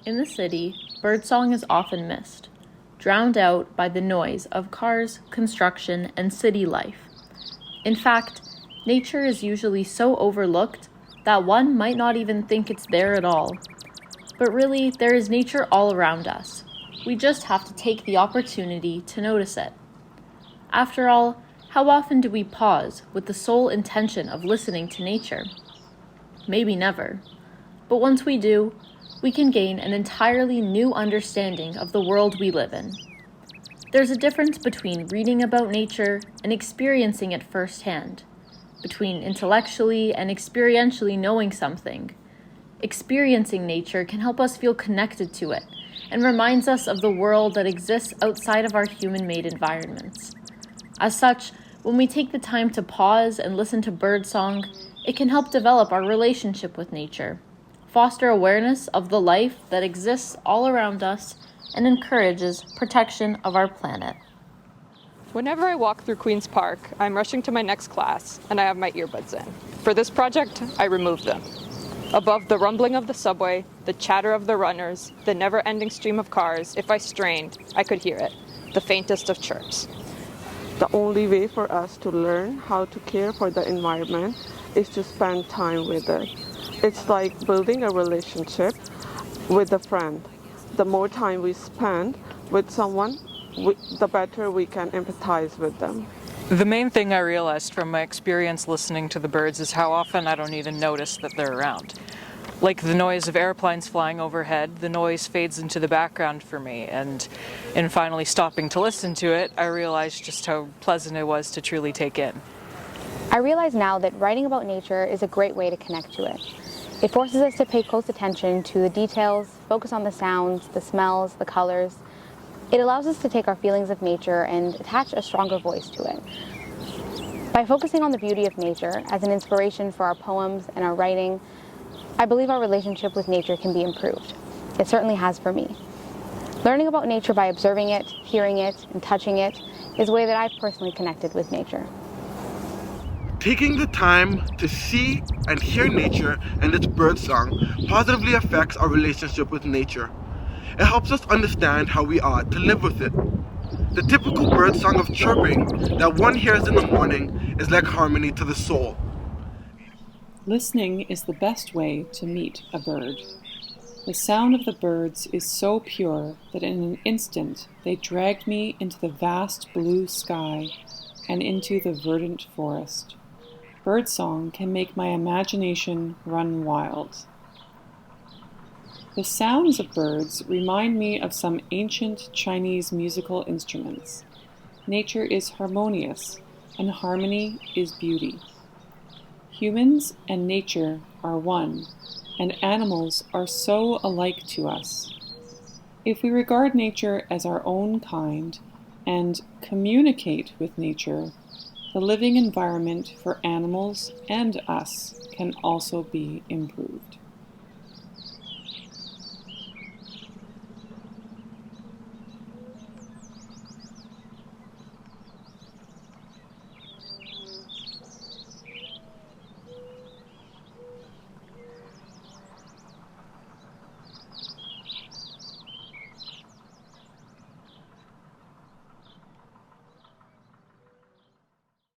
In the city, birdsong is often missed, drowned out by the noise of cars, construction, and city life. In fact, nature is usually so overlooked that one might not even think it's there at all. But really, there is nature all around us. We just have to take the opportunity to notice it. After all, how often do we pause with the sole intention of listening to nature? Maybe never. But once we do, we can gain an entirely new understanding of the world we live in. There's a difference between reading about nature and experiencing it firsthand, between intellectually and experientially knowing something. Experiencing nature can help us feel connected to it and reminds us of the world that exists outside of our human-made environments. As such, when we take the time to pause and listen to birdsong, it can help develop our relationship with nature, foster awareness of the life that exists all around us, and encourages protection of our planet. Whenever I walk through Queen's Park, I'm rushing to my next class, and I have my earbuds in. For this project, I removed them. Above the rumbling of the subway, the chatter of the runners, the never-ending stream of cars, if I strained, I could hear it, the faintest of chirps. The only way for us to learn how to care for the environment is to spend time with it. It's like building a relationship with a friend. The more time we spend with someone, the better we can empathize with them. The main thing I realized from my experience listening to the birds is how often I don't even notice that they're around. Like the noise of airplanes flying overhead, the noise fades into the background for me, and in finally stopping to listen to it, I realized just how pleasant it was to truly take in. I realize now that writing about nature is a great way to connect to it. It forces us to pay close attention to the details, focus on the sounds, the smells, the colors. It allows us to take our feelings of nature and attach a stronger voice to it. By focusing on the beauty of nature as an inspiration for our poems and our writing, I believe our relationship with nature can be improved. It certainly has for me. Learning about nature by observing it, hearing it, and touching it is a way that I've personally connected with nature. Taking the time to see and hear nature and its birdsong positively affects our relationship with nature. It helps us understand how we are to live with it. The typical birdsong of chirping that one hears in the morning is like harmony to the soul. Listening is the best way to meet a bird. The sound of the birds is so pure that in an instant they dragged me into the vast blue sky and into the verdant forest. Birdsong can make my imagination run wild. The sounds of birds remind me of some ancient Chinese musical instruments. Nature is harmonious, and harmony is beauty. Humans and nature are one, and animals are so alike to us. If we regard nature as our own kind and communicate with nature, the living environment for animals and us can also be improved.